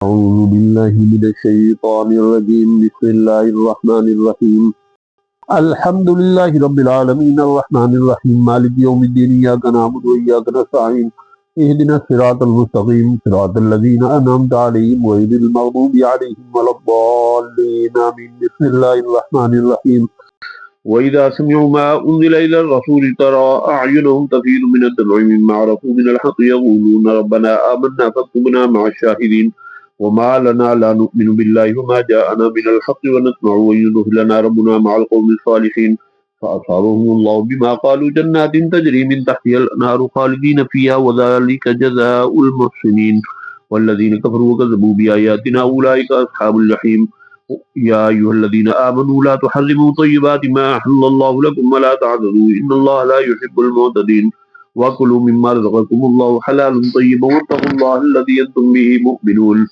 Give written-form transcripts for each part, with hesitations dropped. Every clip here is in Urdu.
أعوذ بالله من الشيطان الرجيم بسم الله الرحمن الرحيم الحمد لله رب العالمين الرحمن الرحيم مالك يوم الدين إياك نعبد وإياك نستعين اهدنا الصراط المستقيم صراط الذين أنعمت عليهم غير المغضوب عليهم ولا الضالين آمين بسم الله الرحمن الرحيم وإذا سمعوا ما أنزل إلى الرسول ترى أعينهم تفيض من الدمع مما عرفوا من الحق يقولون ربنا آمنا فاكتبنا مع الشاهدين وما لنا لا نؤمن بالله وما جاءنا من الحق ونطمع أن يدخلنا ربنا مع القوم الصالحين فأصابهم الله بما قالوا جنات تجري من تحتها الأنهار خالدين فيها وذلك جزاء المحسنين والذين كفروا وكذبوا بآياتنا أولئك أصحاب الجحيم يا أيها الذين آمنوا لا تحرموا طيبات ما أحل الله لكم ولا تعتدوا إن الله لا يحب المعتدين وكلوا مما رزقكم الله حلالا طيبا واتقوا الله الذي أنتم به مؤمنون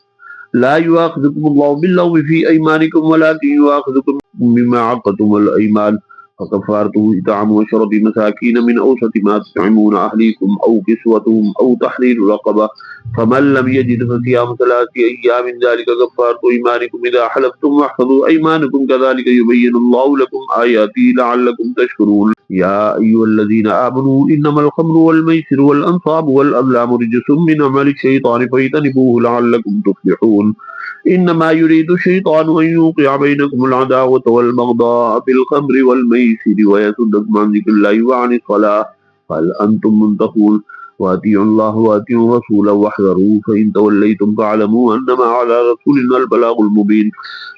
لا يؤاخذكم الله باللغو في أيمانكم ولكن يؤاخذكم بما عقدتم الأيمان فكفارته إطعام 10 مساكين من أوسط ما تطعمون أهليكم أو كسوتهم أو تحرير رقبة فمن لم يجد فصيام 3 أيام ذلك كفارة أيمانكم إذا حلفتم واحفظوا أيمانكم كذلك يبين الله لكم آياته لعلكم تشكرون يا أيها الذين آمنوا إنما الخمر والميسر والأنصاب والأزلام رجس من عمل الشيطان فاجتنبوه لعلكم تفلحون إنما يريد الشيطان أن يوقع بينكم العداوة والبغضاء في الخمر والميسر ويصدكم عن ذكر الله وعن الصلاة هل أنتم منتهون وأطيعوا الله وأطيعوا رسوله واحذروا فإن توليتم فاعلموا أنما على رسولنا البلاغ المبين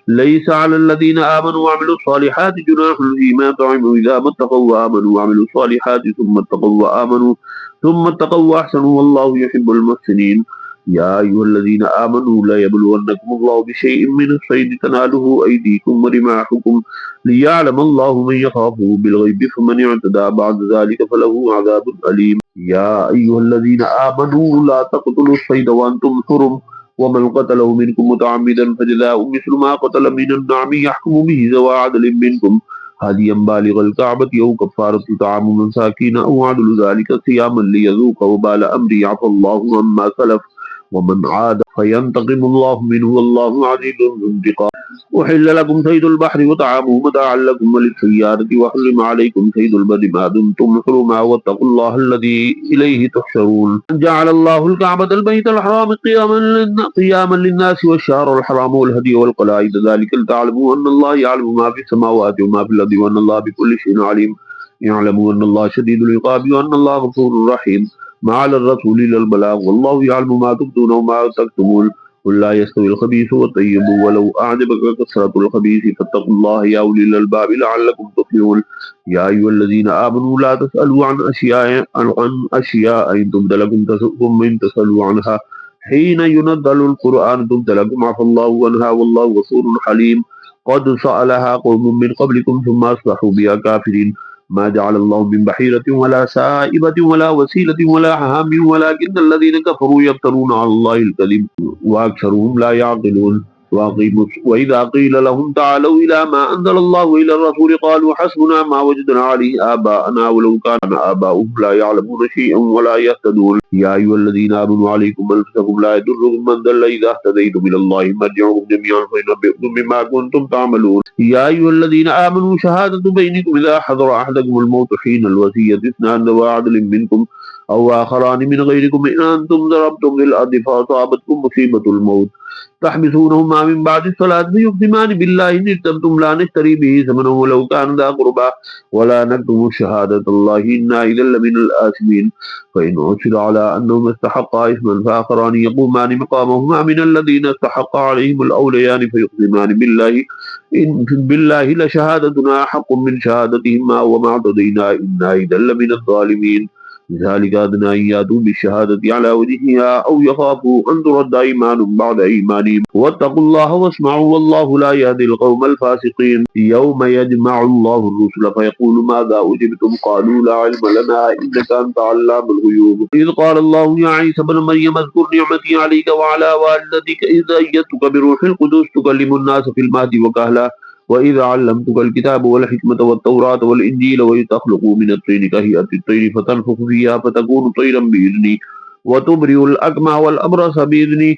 ليس على الذين آمنوا وعملوا الصالحات جناح فيما طعموا إذا ما اتقوا وآمنوا وعملوا الصالحات ثم اتقوا وآمنوا ثم اتقوا وأحسنوا والله يحب المحسنين يا أيها الذين آمنوا لا يبلونكم الله بشيء من الصيد تناله أيديكم ورماحكم ليعلم الله من يخافه بالغيب فمن اعتدى بعد ذلك فله عذاب أليم يا أيها الذين آمنوا لا تقتلوا الصيد وأنتم حرم ومن قتله منكم متعمدا فجزاء مثل ما قتل من النعم يحكم به ذوى عدل منكم هديا بالغ الكعبة أو كفارة طعام مساكين أو عدل ذلك صياما ليذوق وبال أمري عفى الله عما سلف ومن عاد فينتقم الله منه والله عزيز ذو انتقام أحل لكم صيد البحر وطعامه متاعا لكم وللسيارة وحرم عليكم صيد البر ما دمتم حرما واتقوا الله الذي إليه تحشرون جعل الله الكعبة البيت الحرام قياما للناس والشهر الحرام والهدي والقلائد ذلك لتعلموا أن الله يعلم ما في السماوات وما في الأرض وأن الله بكل شيء عليم يعلموا أن الله شديد العقاب وأن الله غفور رحيم ما على الرسول إلا البلاغ والله يعلم ما تبدون وما تكتمون قل لا يستوي الخبيث والطيب ولو أعجبك كثرة الخبيث فاتقوا الله يا أولي الألباب لعلكم تفلحون يا أيها الذين آمنوا لا تسألوا عن أشياء إن تبد لكم تسؤكم إن تسألوا عنها حين ينزل القرآن تبد لكم عفى الله عنها والله غفور حليم قد سألها قوم من قبلكم ثم أصبحوا بها كافرين ما جعل الله من بحيرة ولا سائبة ولا وسيلة ولا حام ولكن الذين كفروا يفترون على الله الكذب وأكثرهم لا يعقلون وإذا قيل لهم تعالوا إلى ما أنزل الله إلى الرسول قالوا حسبنا ما وجدنا عليه آباءنا ولو كان آباؤهم لا يعلمون شيئا ولا يهتدون يا أيها الذين آمنوا عليكم أنفسكم لا يضركم من ضل إذا اهتديتم إلى الله مرجعكم جميعا فينبئكم بما كنتم تعملون يا أيها الذين آمنوا شهادة بينكم إذا حضر أحدكم الموت حين الوصية اثنان ذوى عدل منكم أو آخران من غيركم إن أنتم ضربتم في الأرض فأصابتكم مصيبة الموت تحبسونهما من بعد الصلاة فيقسمان بالله إن ارتبتم لا نشتري به ثمنا ولو كان ذا قربى ولا نكتم شهادة الله إنا إذا لمن الآثمين فإن عثر على أنهما استحقا إثما فآخران يقومان مقامهما من الذين استحق عليهم الأوليان فيقسمان بالله لشهادتنا حق من شهادتهما وما اعتدينا إنا إذا لمن الظالمين ذلك أدنى أن يأتوا بالشهادة على وجهها أو يخافوا أن ترد أيمان بعد أيمانهم واتقوا الله واسمعوا والله لا يهدي القوم الفاسقين يوم يجمع الله الرسل فيقول ماذا أجبتم قالوا لا علم لنا إنك أنت علام الغيوب إذ قال الله يا عيسى ابن مريم اذكر نعمتي عليك وعلى والدتك إذ أيدتك بروح القدس تكلم الناس في المهد وكهلا وإذا علمتك الكتاب والحكمة والتوراة والإنجيل وتخلق من الطين كهيئة الطير فتنفخ فيها فتكون طيرا بإذني وتبرئ الأكمى والأبرص بإذني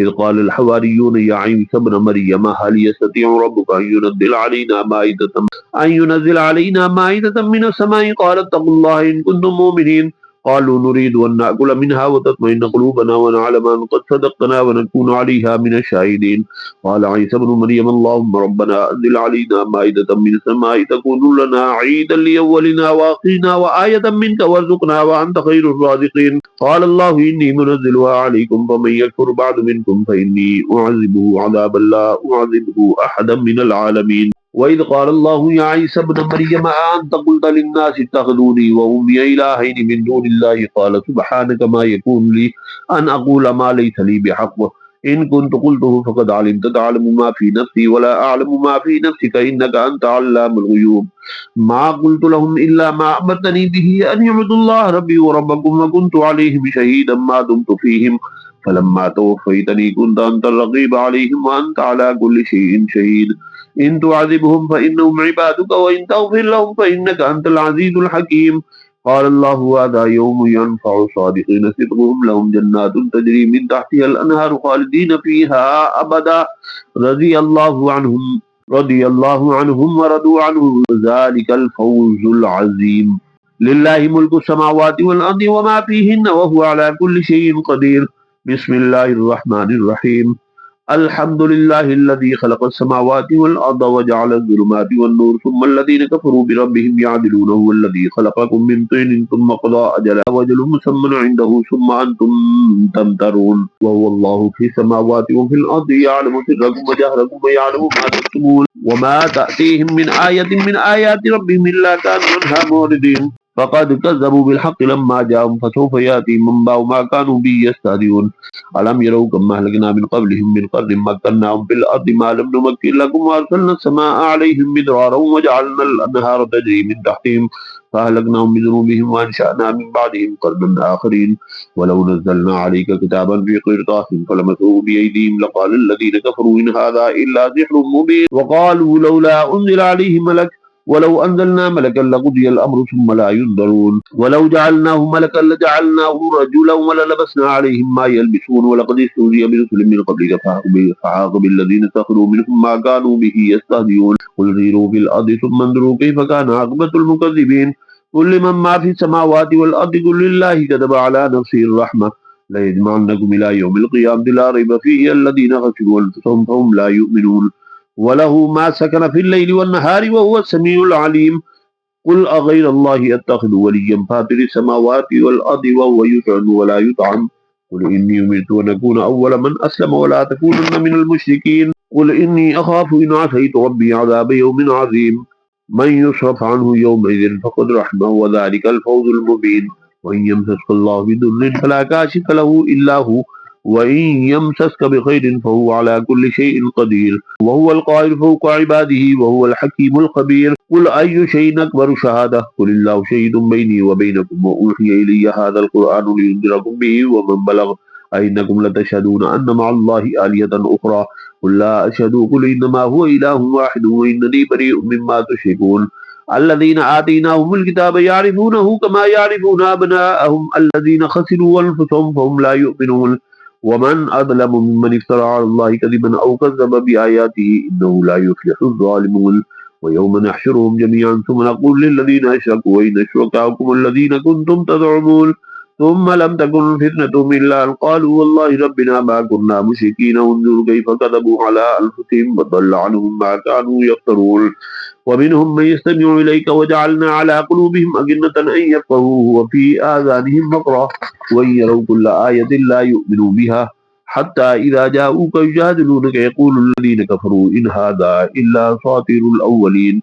إذ قال الحواريون يا عيسى ابن مريم هل يستطيع ربك أن ينزل علينا مائدة من السماء قال اتقوا الله إن كنتم مؤمنين قالوا نريد أن نأكل منها وتطمئن قلوبنا ونعلم أن قد صدقتنا ونكون عليها من الشاهدين قال عيسى ابن مريم اللهم ربنا أنزل علينا مائدة من السماء تكون لنا عيدا لأولنا وآخرنا وآية منك وارزقنا وأنت خير الرازقين قال الله إني منزلها عليكم فمن يكفر بعد منكم فإني أعذبه عذابا لا أعذبه أحدا من العالمين وإذ قال الله يا عيسى ابن مريم أأنت قلت للناس اتخذوني وأمي إلهين من دون الله قال سبحانك ما يكون لي أن أقول ما ليس لي بحق إن كنت قلته فقد علمت تعلم ما في نفسي ولا أعلم ما في نفسك إنك أنت علام الغيوب ما قلت لهم إلا ما أمرتني به أن يعبدوا الله ربي وربكم وكنت عليهم شهيدا ما دمت فيهم فلما توفيتني كنت أنت الرقيب عليهم وأنت على كل شيء شهيد إن تعذبهم فإنهم عبادك وإن تغفر لهم فإنك أنت العزيز الحكيم قال الله هذا يوم ينفع الصادقين صدقهم لهم جنات تجري من تحتها الأنهار خالدين فيها أبدا رضي الله عنهم ورضوا عنه ذلك الفوز العظيم لله ملك السماوات والأرض وما فيهن وهو على كل شيء قدير بسم الله الرحمن الرحيم الحمد لله الذي خلق السماوات والأرض وجعل الظلمات والنور ثم الذين كفروا بربهم يعدلون هو الذي خلقكم من طين ثم قضى أجلا وأجل مسمى عنده ثم أنتم تمترون وهو الله في السماوات وفي الأرض يعلم سركم وجهركم ويعلم ما تكتمون وما تأتيهم من آية من آيات ربهم إلا كانوا عنها معرضين فقد كذبوا بالحق لما جاءهم فسوف يأتي من بعد ما كانوا به يستهزئون ألم يروا كما أهلكنا من قبلهم من قرن مكناهم في الأرض ما لم نمكن لكم وأرسلنا السماء عليهم مدرارا وجعلنا الأنهار تجري من تحتهم فأهلكناهم بذنوبهم وأنشأنا من بعدهم قرنا آخرين ولو نزلنا عليك كتابا في قرطاس فلمسوه بأيديهم لقال الذين كفروا إن هذا إلا سحر مبين وقالوا لولا أنزل عليه ملك ولو أنزلنا ملكا لقضي الأمر ثم لا ينظرون ولو جعلناه ملكا لجعلناه رجلا وللبسنا عليهم ما يلبسون ولقد استهزئ برسل من قبلك فحاق بالذين سخروا منهم ما كانوا به يستهزئون قل سيروا في الأرض ثم انظروا كيف كان عاقبة المكذبين قل لمن ما في السماوات والأرض قل لله كتب على نفسه الرحمة ليجمعنكم إلى يوم القيامة لا ريب فيه الذين خسروا أنفسهم فهم لا يؤمنون وله ما سكن في الليل والنهار وهو السميع العليم قل أغير الله أتخذ وليا فاطر السماوات والأرض وهو يطعم ولا يطعم قل إني أمرت أن أكون أول من أسلم ولا تكونن من المشركين قل إني أخاف إن عصيت ربي عذاب يوم عظيم من يصرف عنه يومئذ فقد رحمه وذلك الفوز المبين وإن يمسسك الله بضر فلا كاشف له إلا هو وإن يمسسك بخير فهو على كل شيء قدير وهو القاهر فوق عباده وهو الحكيم الخبير قل أي شيء أكبر شهادة قل الله شهيد بيني وبينكم وأوحي إلي هذا القرآن لينذركم به ومن بلغ أئنكم لتشهدون أن مع الله آلهة أخرى قل لا أشهد قل إنما هو إله واحد وإنني بريء مما تشركون الذين آتيناهم الكتاب يعرفونه كما يعرفون أبناءهم الذين خسروا أنفسهم فهم لا يؤمنون ومن أظلم ممن افترى على الله كذبا أو كذب بآياته إنه لا يفلح الظالمون ويوم نحشرهم جميعا ثم نقول للذين أشركوا أين شركاؤكم الذين كنتم تزعمون ثم لم تكن فتنتهم إلا أن قالوا والله ربنا ما كنا مشركين انظر كيف كذبوا على أنفسهم وضل عنهم ما كانوا يفترون ومنهم من يستمع إليك وجعلنا على قلوبهم أكنة أن يفقهوه وفي آذانهم وقرا وإن يروا كل آية لا يؤمنوا بها حتى إذا جاءوك يجادلونك يقول الذين كفروا إن هذا إلا أساطير الأولين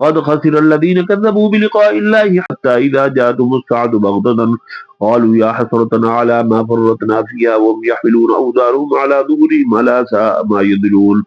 قد خسر الذين كذبوا بلقاء الله حتى إذا جاءتهم الساعة بغتة قالوا يا حسرتنا على ما فرطنا فيها وهم يحملون أوزارهم على ظهورهم ألا ساء ما يزرون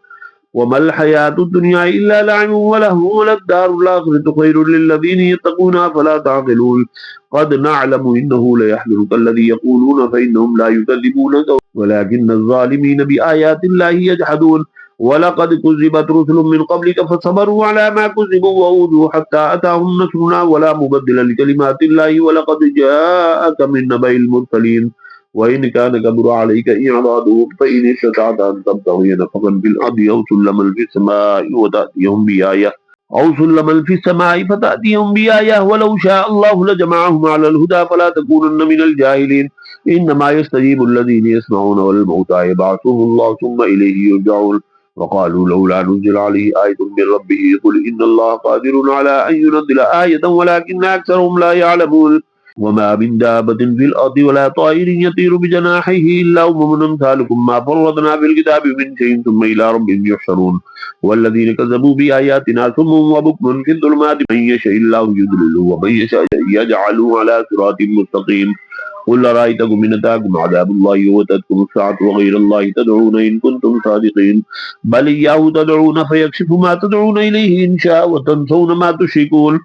وما الحياة الدنيا إلا لعب ولهو وللدار الآخرة خير للذين يتقون أفلا تعقلون قد نعلم إنه ليحزنك الذي يقولون فإنهم لا يكذبونك ولكن الظالمين بآيات الله يجحدون ولقد كذبت رسل من قبلك فصبروا على ما كذبوا وأوذوا حتى أتاهم نصرنا ولا مبدل لكلمات الله ولقد جاءك من نبأ المرسلين وإن كان كبر عليك إعراضهم فإن استطعت أن تبتغي نفقا في الأرض أو سلما في السماء وتأتيهم بآية أو سلما في السماء فتأتيهم بآية ولو شاء الله لجمعهم على الهدى فلا تكونن من الجاهلين إنما يستجيب الذين يسمعون والموتى يبعثهم الله ثم إليه يرجعون وقالوا لولا نزل عليه آية من ربه قل إن الله قادر على أن ينزل آية ولكن أكثرهم لا يعلمون وما من دابة في الأرض ولا طائر يطير بجناحيه إلا أمم أمثالكم ما فرطنا في الكتاب من شيء ثم إلى ربهم يحشرون والذين كذبوا بآياتنا ثم وبكم في الظلمات من يشاء الله يضلله ومن يشاء يجعله على صراط مستقيم قل أرأيتكم إن أتاكم عذاب الله وأتتكم الساعة وغير الله تدعون إن كنتم صادقين بل إياه تدعون فيكشف ما تدعون إليه إن شاء وتنسون ما تشركون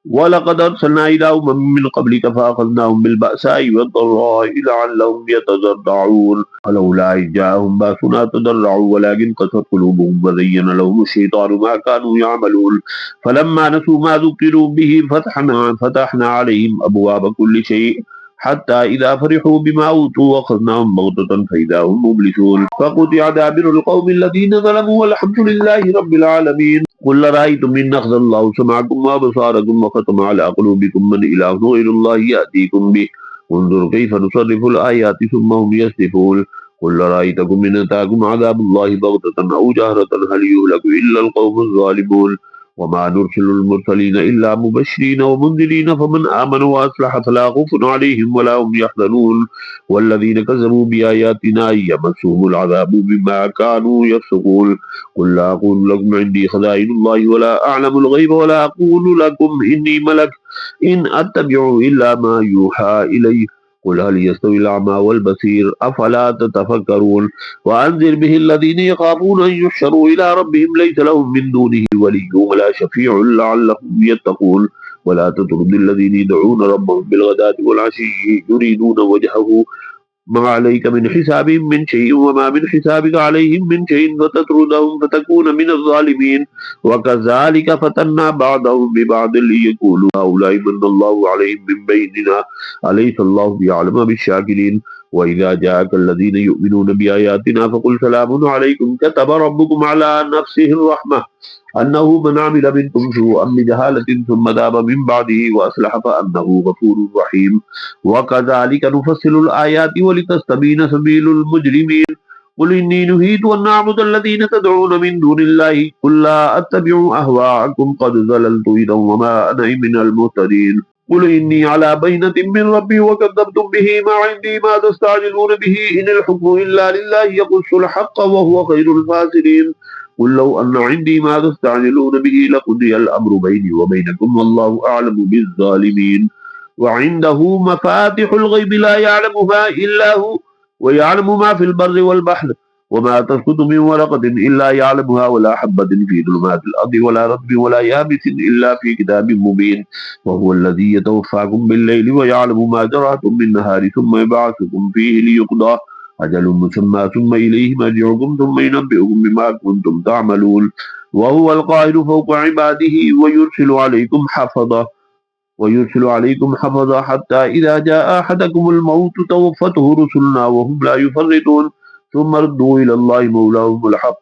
ولقد أرسلنا إلى أمم من قبلك فأخذناهم بالبأساء والضراء لعلهم يتضرعون فلولا إذ جاءهم بأسنا تضرعوا ولكن قست قلوبهم وزين لهم الشيطان ما كانوا يعملون فلما نسوا ما ذكروا به فتحنا عليهم أبواب كل شيء حتى إذا فرحوا بما أوتوا أخذناهم بغتة فإذا هم مبلسون فقطع دابر القوم الذين ظلموا والحمد لله رب العالمين قل رأيتم إن أخذ الله سمعكم وأبصاركم وختم على قلوبكم من إله غير الله يأتيكم به انظر كيف نصرف الآيات ثم هم يصدفون قل رأيتكم إن أتاكم عذاب الله بغتة أو جهرة هل يهلك إلا القوم الظالمون وما نرسل المرسلين إلا مبشرين ومنذرين فمن آمن وأصلح فلا خوف عليهم ولا هم يحزنون والذين كذبوا بآياتنا يمسهم العذاب بما كانوا يفسقون قل لا أقول لكم عندي خزائن الله ولا أعلم الغيب ولا أقول لكم إني ملك إن أتبع إلا ما يوحى إلي قل هل يستوي الأعمى والبصير أفلا تتفكرون وأنذر به الذين يخافون أن يحشروا إلى ربهم ليس لهم من دونه ولي ولا شفيع لعلهم يتقون ولا تطرد الذين يدعون ربهم بالغداة والعشي يريدون وجهه ما عليك من حسابهم من شيء وما من حسابك عليهم من شيء فتطردهم فتكون من الظالمين وكذلك فتنا بعضهم ببعض ليقولوا هؤلاء من الله عليهم من بيننا أليس الله بيعلم بالشاكرين وإذا جاءك الذين يؤمنون بآياتنا فقل سلام عليكم كتب ربكم على نفسه الرحمة أنه من عمل منكم سوءا بجهالة ثم تاب من بعده وأصلح فأنه غفور رحيم وكذلك نفصل الآيات ولتستبين سبيل المجرمين قل إني نهيت أن أعبد الذين تدعون من دون الله قل لا أتبع أهواءكم قد ضللت إذا وما أنا من المهتدين قل إني على بينة من ربي وكذبتم به ما عندي ما تستعجلون به إن الحكم إلا لله يقص الحق وهو خير الفاسرين قل لو أن عندي ما تستعجلون به لقضي الأمر بيني وبينكم والله أعلم بالظالمين وعنده مفاتح الغيب لا يعلمها إلا هو ويعلم ما في البر والبحر وما تسقط من ورقة إلا يعلمها ولا حبة في ظلمات الأرض ولا رطب ولا يابس إلا في كتاب مبين وهو الذي يتوفاكم بالليل ويعلم ما جرحتم بالنهار ثم يبعثكم فيه ليقضى أجل مسمى ثم إليه مرجعكم ثم ينبئكم بما كنتم تعملون وهو القاهر فوق عباده ويرسل عليكم حفظا حتى إذا جاء أحدكم الموت توفته رسلنا وهم لا يفرطون ثم ردوا إلى الله مولاهم الحق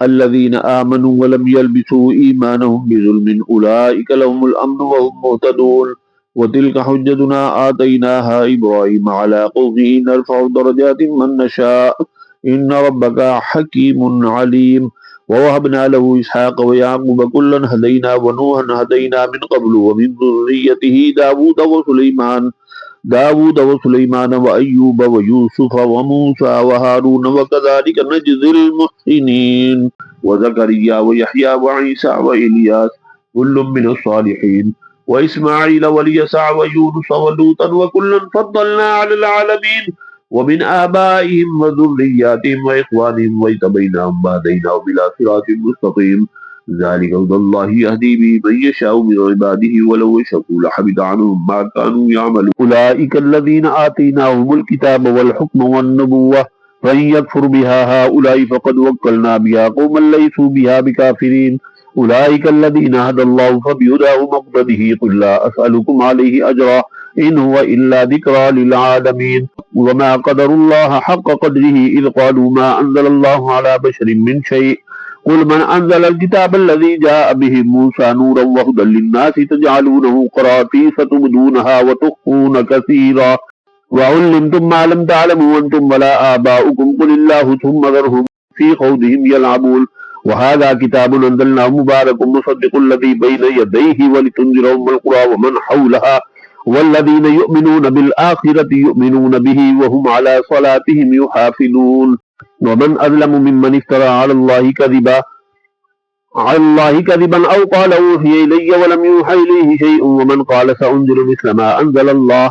الذين آمنوا ولم يلبسوا إيمانهم بظلم أولئك لهم الأمن وهم مهتدون وتلك حجتنا آتيناها إبراهيم على قومه نرفع درجات من نشاء إن ربك حكيم عليم ووهبنا له إسحاق ويعقوب كلا هدينا ونوحا هدينا من قبل ومن ذريته داود وسليمان وأيوب ويوسف وموسى وهارون وكذلك نجزي المحسنين وزكريا ويحيى وعيسى وإلياس كل من الصالحين وإسماعيل واليسع ويونس ولوطا وكلا فضلنا على العالمين ومن آبائهم وذرياتهم وإخوانهم واجتبيناهم وهديناهم إلى صراط مستقيم ذلك هدى الله يهدي به من يشاء من عباده ولو أشركوا لحبط عنهم ما كانوا يعملون أولئك الذين آتيناهم الكتاب والحكم والنبوة فإن يكفر بها هؤلاء فقد وكلنا بها قوما ليسوا بها بكافرين أولئك الذين هدى الله فبهداه مقتده قل لا أسألكم عليه أجرا إن هو إلا ذكرى للعالمين وما قدروا الله حق قدره إذ قالوا ما أنزل الله على بشر من شيء قل من أنزل الكتاب الذي جاء به موسى نورا وهدى للناس تجعلونه قراطيس تبدونها وتخفون كثيرا وعلمتم ما لم تعلموا أنتم ولا آباؤكم قل الله ثم ذرهم في خوضهم يلعبون وهذا كتاب أنزلناه مبارك مصدق الذي بين يديه ولتنذر أم القرى ومن حولها والذين يؤمنون بالآخرة يؤمنون به وهم على صلاتهم يحافظون ومن أظلم ممن افترى على الله كذبا أو قال أوحي إلي ولم يوحى إليه شيء ومن قال سأنزل مثل ما أنزل الله